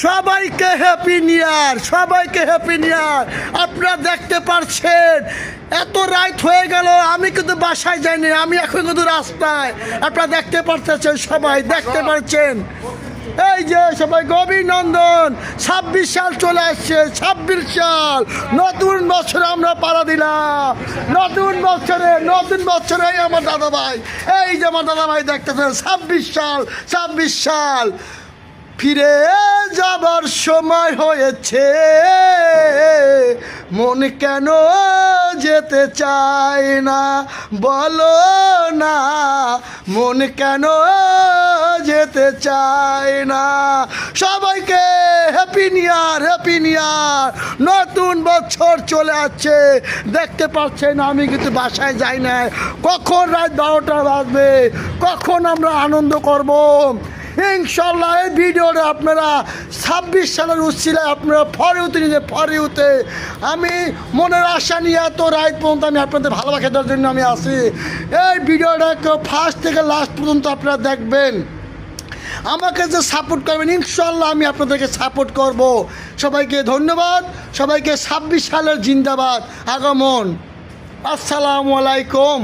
সবাইকে happy new year, সবাইকে happy new year. আপনারা দেখতে পাচ্ছেন এত রাত হয়ে গেল, আমি কিন্তু বাসায় যাইনি, আমি এখন কিন্তু রাস্তায়। আপনারা দেখতে পাচ্ছেন, সবাই দেখতে পাচ্ছেন। এই যে সবাইকে অভিনন্দন। 26 সাল চলে আসছে, 26 সাল, নতুন বছরে আমরা পাড়া দিলাম। নতুন বছরে আমার দাদা ভাই, এই যে আমার দাদা ভাই দেখতেছেন, 26 সাল ফিরে যাবার সময় হয়েছে। মন কেন যেতে চায় না বলো না, মন কেন যেতে চায় না। সবাইকে happy new year, happy new year. নতুন বছর চলে আসছে, দেখতে পাচ্ছেন আমি কিন্তু বাসায় যাই না। কখন রাত 12টা বাজবে, কখন আমরা আনন্দ করব। ইনশাল্লাহ এই ভিডিওটা আপনারা 26 সালের উচ্ছিলায় আপনারা ফরিউতে আমি মনের আশা নিয়ে এত রাত পর্যন্ত আমি আপনাদের ভালোবাসা দেওয়ার জন্য আমি আসি। এই ভিডিওটা ফার্স্ট থেকে লাস্ট পর্যন্ত আপনারা দেখবেন, আমাকে যে সাপোর্ট করবেন, ইনশাল্লাহ আমি আপনাদেরকে সাপোর্ট করব। সবাইকে ধন্যবাদ, সবাইকে 26 সালের জিন্দাবাদ আগমন। আসসালামু আলাইকুম।